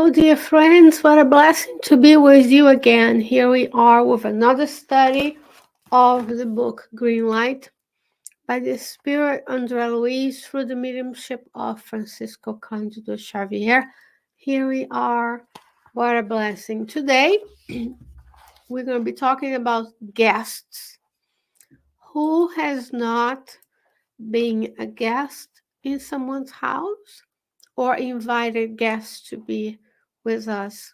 Hello, dear friends. What a blessing to be with you again. Here we are with another study of the book Green Light by the Spirit under Luiz through the mediumship of Francisco Cândido Xavier. Here we are. What a blessing. Today, we're going to be talking about guests. Who has not been a guest in someone's house or invited guests to be with us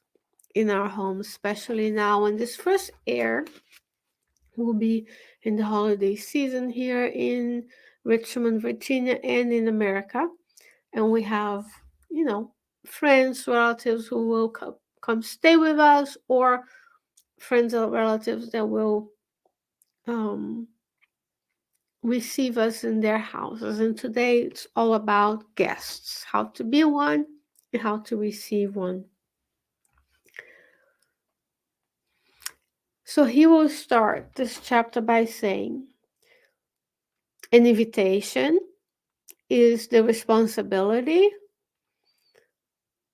in our home, especially now in this first air? We'll be in the holiday season here in Richmond, Virginia, and in America. And we have, friends, relatives who will come stay with us, or friends or relatives that will um, receive us in their houses. And today it's all about guests, how to be one and how to receive one. So he will start this chapter by saying, an invitation is the responsibility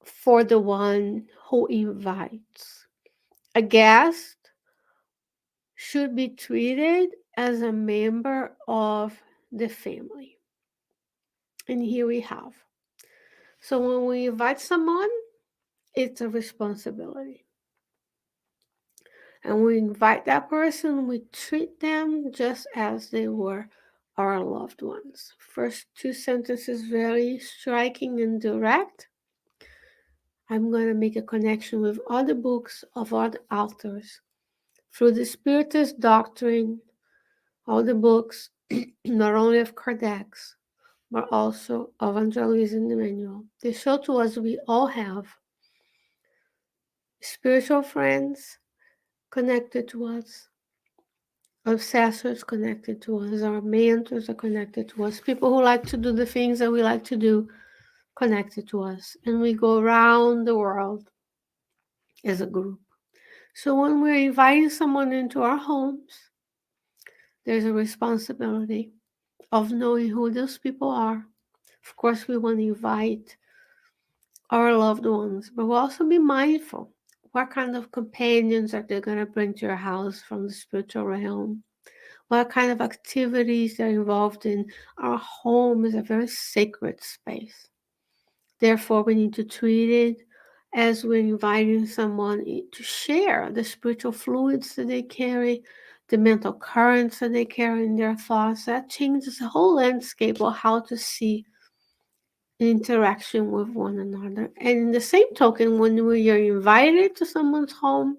for the one who invites. A guest should be treated as a member of the family. And here we have. So when we invite someone, it's a responsibility. And we invite that person, we treat them just as they were our loved ones. First two sentences very striking and direct. I'm going to make a connection with other books of other authors. Through the Spiritist doctrine, all the books, not only of Kardec's, but also of André Luiz and Emmanuel. They show to us we all have spiritual friends connected to us, obsessors connected to us, our mentors are connected to us, people who like to do the things that we like to do connected to us. And we go around the world as a group. So when we're inviting someone into our homes, there's a responsibility of knowing who those people are. Of course, we want to invite our loved ones, but we'll also be mindful. What kind of companions are they going to bring to your house from the spiritual realm? What kind of activities they're involved in? Our home is a very sacred space. Therefore, we need to treat it as we're inviting someone to share the spiritual fluids that they carry, the mental currents that they carry in their thoughts. That changes the whole landscape of how to see interaction with one another. And in the same token, when we are invited to someone's home,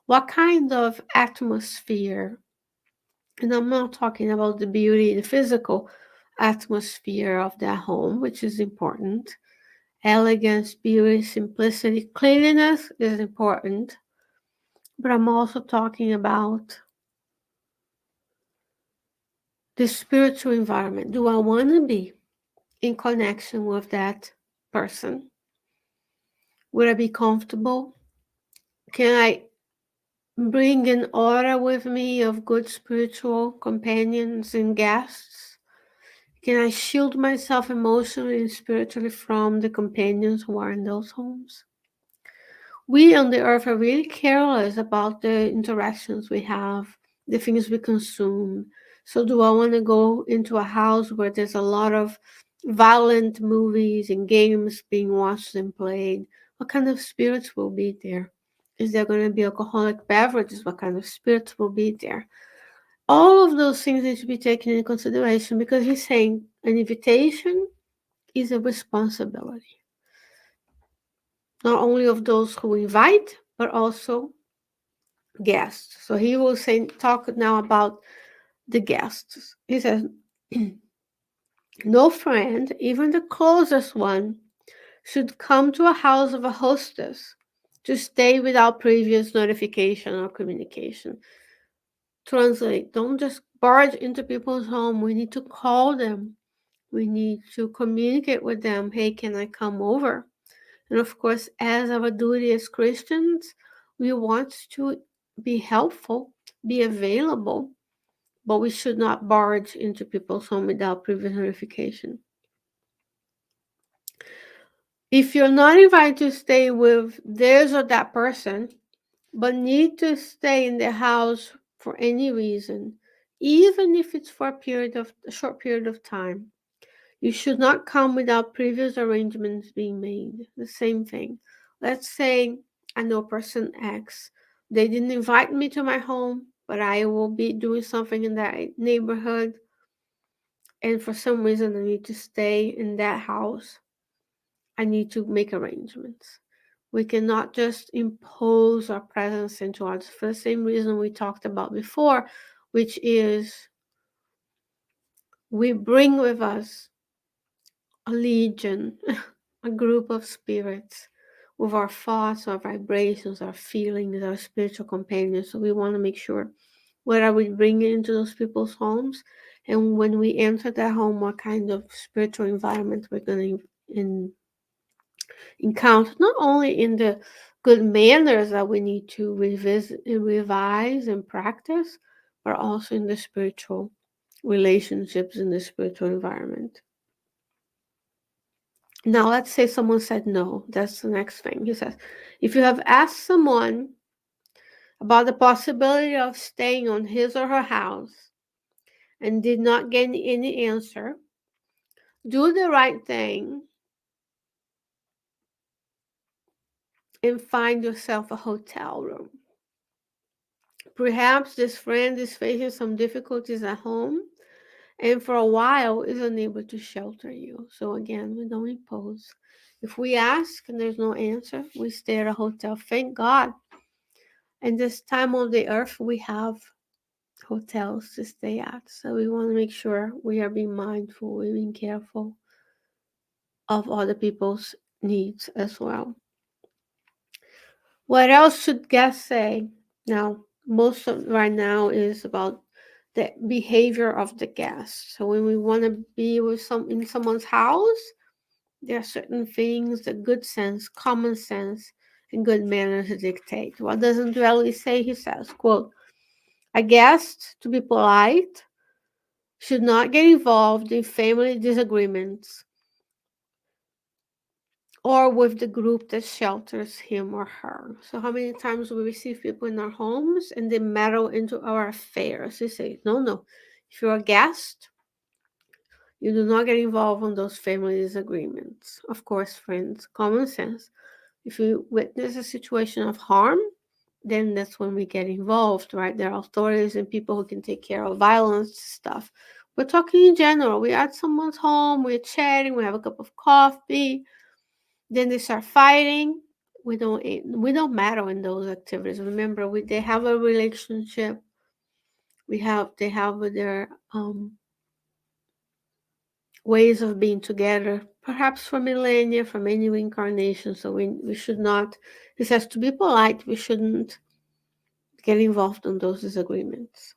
what kind of atmosphere, and I'm not talking about the beauty, the physical atmosphere of that home, which is important. Elegance, beauty, simplicity, cleanliness is important. But I'm also talking about the spiritual environment. Do I want to be in connection with that person? Would I be comfortable? Can I bring an aura with me of good spiritual companions and guests? Can I shield myself emotionally and spiritually from the companions who are in those homes? We on the earth are really careless about the interactions we have, the things we consume. So, do I want to go into a house where there's a lot of violent movies and games being watched and played? What kind of spirits will be there? Is there going to be alcoholic beverages? What kind of spirits will be there? All of those things need to be taken into consideration because he's saying an invitation is a responsibility, not only of those who invite, but also guests. So he will talk now about the guests. He says, no friend, even the closest one, should come to a house of a hostess to stay without previous notification or communication. Translate, don't just barge into people's home. We need to call them. We need to communicate with them. Hey, can I come over? And of course, as our duty as Christians, we want to be helpful, be available, but we should not barge into people's home without previous notification. If you're not invited to stay with this or that person, but need to stay in the house for any reason, even if it's for a short period of time, you should not come without previous arrangements being made. The same thing. Let's say I know person X. They didn't invite me to my home, but I will be doing something in that neighborhood, and for some reason I need to stay in that house. I need to make arrangements. We cannot just impose our presence into others for the same reason we talked about before, which is we bring with us a legion, a group of spirits with our thoughts, our vibrations, our feelings, our spiritual companions. So we want to make sure what are we bringing into those people's homes, and when we enter that home, what kind of spiritual environment we're going to encounter, not only in the good manners that we need to revisit, revise, and practice, but also in the spiritual relationships in the spiritual environment. Now, let's say someone said no. That's the next thing. He says, if you have asked someone about the possibility of staying on his or her house and did not get any answer, do the right thing and find yourself a hotel room. Perhaps this friend is facing some difficulties at home and for a while is unable to shelter you. So again, we don't impose. If we ask and there's no answer, we stay at a hotel. Thank God. In this time of the earth, we have hotels to stay at. So we want to make sure we are being mindful, we're being careful of other people's needs as well. What else should guests say? Now, most of right now is about the behavior of the guest. So when we want to be with in someone's house, there are certain things that good sense, common sense, and good manners dictate. What doesn't really say? He says, quote, a guest, to be polite, should not get involved in family disagreements or with the group that shelters him or her. So how many times we receive people in our homes and they meddle into our affairs? They say, no. If you're a guest, you do not get involved in those family disagreements. Of course, friends, common sense. If you witness a situation of harm, then that's when we get involved, right? There are authorities and people who can take care of violence stuff. We're talking in general. We're at someone's home, we're chatting, we have a cup of coffee, then they start fighting. We don't matter in those activities. Remember, they have a relationship. They have their ways of being together, perhaps for millennia, for many reincarnations. So we should not. This has to be polite. We shouldn't get involved in those disagreements.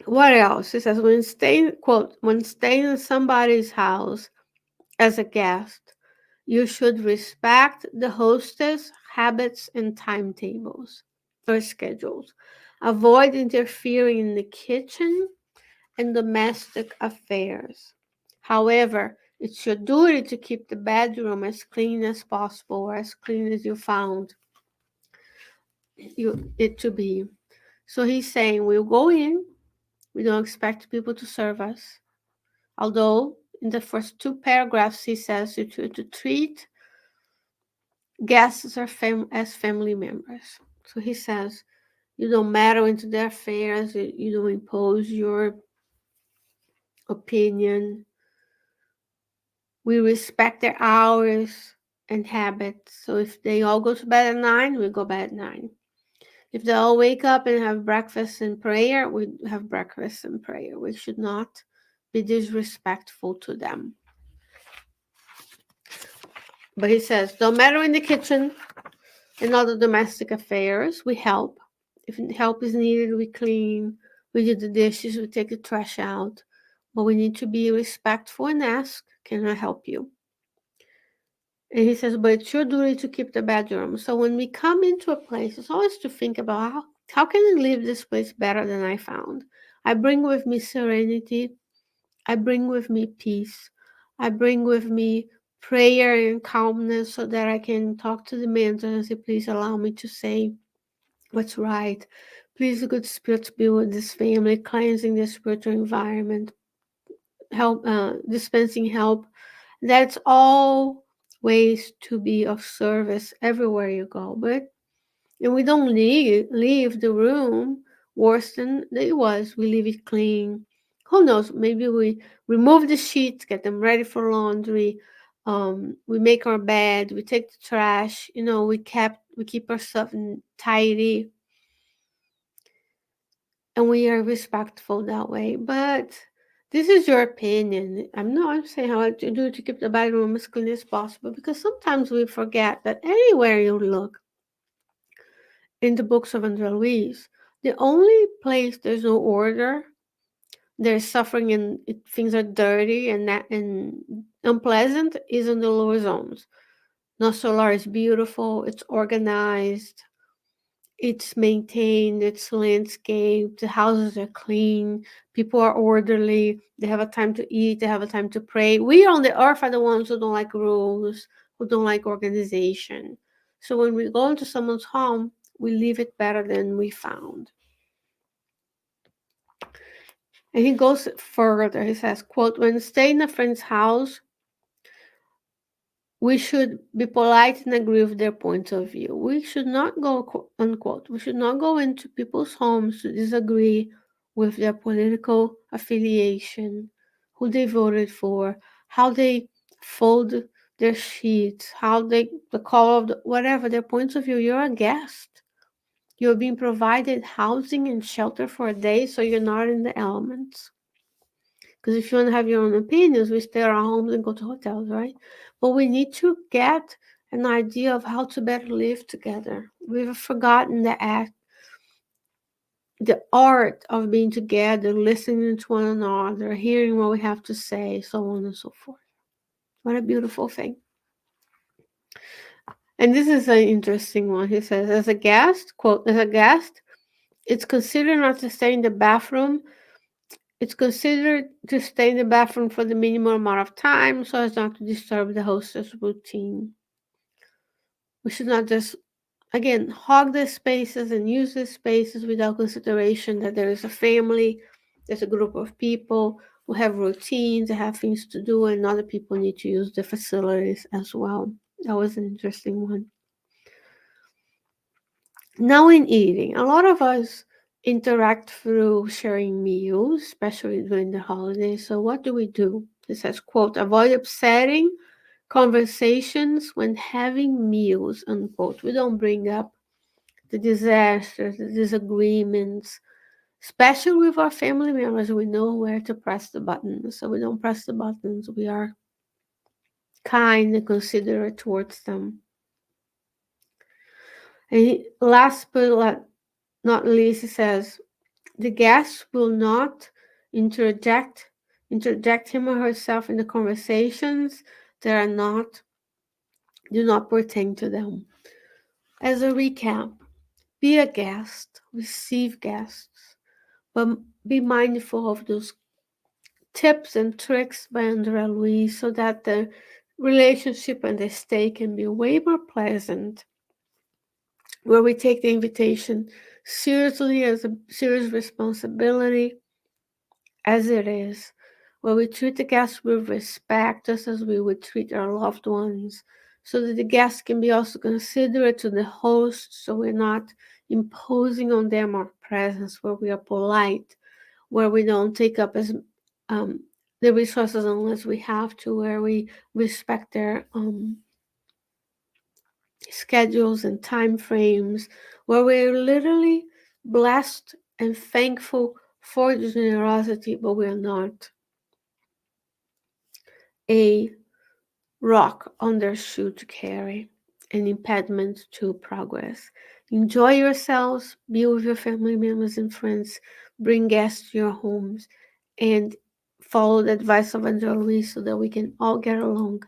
What else? It says when staying, quote, when staying in somebody's house as a guest, you should respect the hostess' habits and timetables or schedules. Avoid interfering in the kitchen and domestic affairs. However, it's your duty to keep the bedroom as clean as possible or as clean as you found it to be. So he's saying we'll go in. We don't expect people to serve us. Although in the first two paragraphs he says to treat guests as family members. So he says you don't meddle into their affairs. You don't impose your opinion. We respect their hours and habits. So if they all go to bed at 9, we go bed at 9. If they all wake up and have breakfast and prayer, we have breakfast and prayer. We should not be disrespectful to them. But he says, don't meddle in the kitchen and other domestic affairs. We help. If help is needed, we clean. We do the dishes. We take the trash out. But we need to be respectful and ask, can I help you? And he says, but it's your duty to keep the bedroom. So when we come into a place, it's always to think about how can I leave this place better than I found? I bring with me serenity. I bring with me peace. I bring with me prayer and calmness so that I can talk to the mentor and say, please allow me to say what's right. Please, the good spirits be with this family, cleansing the spiritual environment, help, dispensing help. That's all ways to be of service everywhere you go. But and we don't leave the room worse than it was. We leave it clean. Who knows? Maybe we remove the sheets, get them ready for laundry. We make our bed. We take the trash. We keep our stuff tidy, and we are respectful that way. But this is your opinion. I'm saying how to do to keep the bedroom as clean as possible, because sometimes we forget that anywhere you look in the books of André Luiz, the only place there's no order, there's suffering, and things are dirty and unpleasant, is in the lower zones. No, Solar is beautiful, it's organized, it's maintained, it's landscaped, the houses are clean, people are orderly, they have a time to eat, they have a time to pray. We on the earth are the ones who don't like rules, who don't like organization. So when we go into someone's home, we leave it better than we found. And he goes further. He says, quote, when staying in a friend's house, we should be polite and agree with their point of view. We should not go, unquote, we should not go into people's homes to disagree with their political affiliation, who they voted for, how they fold their sheets, the color of whatever their points of view. You're a guest. You're being provided housing and shelter for a day, so you're not in the elements. Because if you want to have your own opinions, we stay at our homes and go to hotels, right? But we need to get an idea of how to better live together. We've forgotten the art of being together, listening to one another, hearing what we have to say, so on and so forth. What a beautiful thing. And this is an interesting one. He says, as a guest, quote, as a guest, it's considered not to stay in the bathroom. It's considered to stay in the bathroom for the minimum amount of time so as not to disturb the hostess routine. We should not just, again, hog the spaces and use the spaces without consideration that there is a family, there's a group of people who have routines, they have things to do, and other people need to use the facilities as well. That was an interesting one. Now, in eating, a lot of us interact through sharing meals, especially during the holidays. So what do? It says, quote, avoid upsetting conversations when having meals, unquote. We don't bring up the disasters, the disagreements, especially with our family members. We know where to press the buttons, so we don't press the buttons. We are kind and considerate towards them. And last but not least, he says, the guest will not interject him or herself in the conversations that do not pertain to them. As a recap, be a guest, receive guests, but be mindful of those tips and tricks by Andrea Luiz so that the relationship and the stay can be way more pleasant, where we take the invitation seriously as a serious responsibility as it is, where we treat the guests with respect just as we would treat our loved ones, so that the guests can be also considerate to the host, so we're not imposing on them our presence, where we are polite, where we don't take up as um, the resources unless we have to, where we respect their schedules and time frames, where we're literally blessed and thankful for the generosity, but we're not a rock on their shoe to carry, an impediment to progress. Enjoy yourselves, be with your family members and friends, bring guests to your homes, and follow the advice of Andrea Luiz so that we can all get along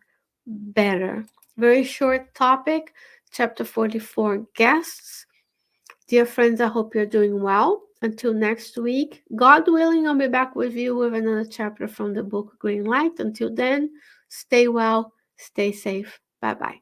better. Very short topic, chapter 44, guests. Dear friends, I hope you're doing well. Until next week, God willing, I'll be back with you with another chapter from the book Green Light. Until then, Stay well, stay safe. Bye bye.